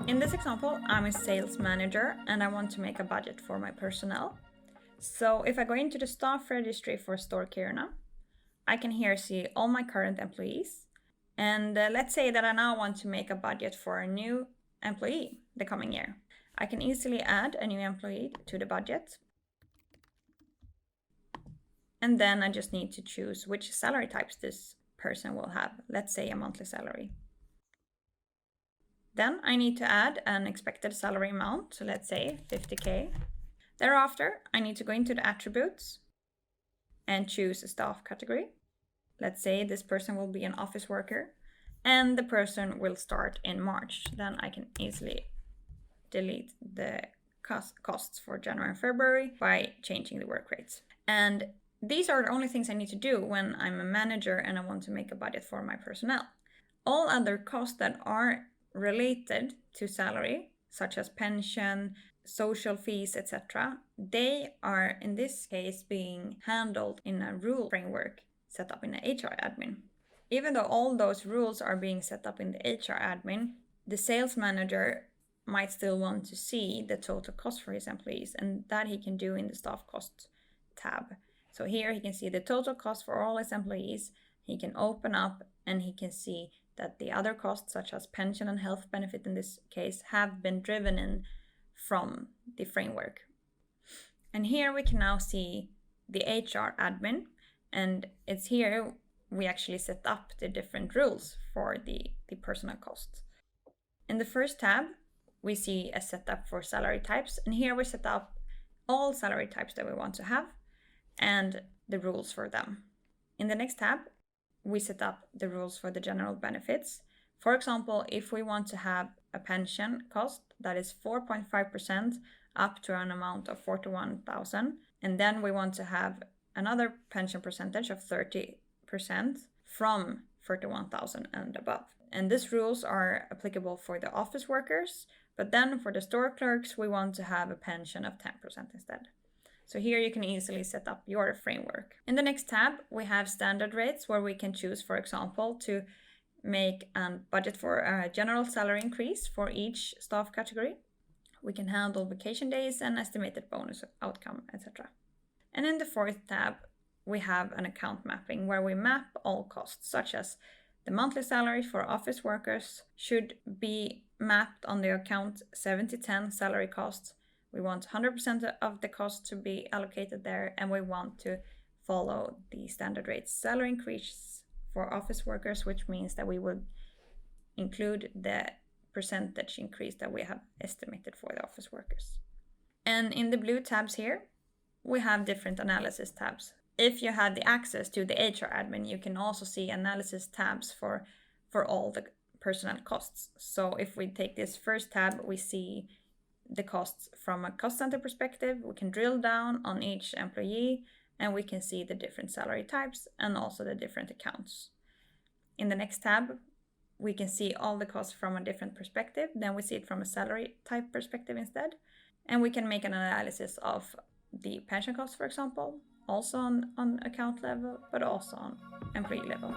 In this example, I'm a sales manager and I want to make a budget for my personnel. So if I go into the staff registry for Store Kiruna, I can here see all my current employees. And let's say that I now want to make a budget for a new employee the coming year. I can easily add a new employee to the budget. And then I just need to choose which salary types this person will have. Let's say a monthly salary. Then I need to add an expected salary amount, so let's say 50K. Thereafter, I need to go into the attributes and choose a staff category. Let's say this person will be an office worker and the person will start in March. Then I can easily delete the costs for January and February by changing the work rates. And these are the only things I need to do when I'm a manager and I want to make a budget for my personnel. All other costs that are related to salary, such as pension, social fees, etc., they are in this case being handled in a rule framework set up in the HR admin. Even though all those rules are being set up in the HR admin, the sales manager might still want to see the total cost for his employees, and that he can do in the staff cost tab. So here he can see the total cost for all his employees. He can open up and he can see that the other costs, such as pension and health benefit in this case, have been driven in from the framework. And here we can now see the HR admin, and it's here we actually set up the different rules for the personnel costs. In the first tab, we see a setup for salary types, and here we set up all salary types that we want to have and the rules for them. In the next tab, we set up the rules for the general benefits. For example, if we want to have a pension cost that is 4.5% up to an amount of 41,000, and then we want to have another pension percentage of 30% from 31,000 and above. And these rules are applicable for the office workers, but then for the store clerks, we want to have a pension of 10% instead. So here you can easily set up your framework. In the next tab, we have standard rates where we can choose, for example, to make a budget for a general salary increase for each staff category. We can handle vacation days and estimated bonus outcome, etc. And in the fourth tab, we have an account mapping where we map all costs, such as the monthly salary for office workers should be mapped on the account 70/10 salary costs. We want 100% of the cost to be allocated there, and we want to follow the standard rates salary increase for office workers, which means that we would include the percentage increase that we have estimated for the office workers. And in the blue tabs here, we have different analysis tabs. If you had the access to the HR admin, you can also see analysis tabs for all the personnel costs. So if we take this first tab, we see the costs from a cost center perspective. We can drill down on each employee and we can see the different salary types and also the different accounts. In the next tab, we can see all the costs from a different perspective. Then we see it from a salary type perspective instead. And we can make an analysis of the pension costs, for example, also on account level, but also on employee level.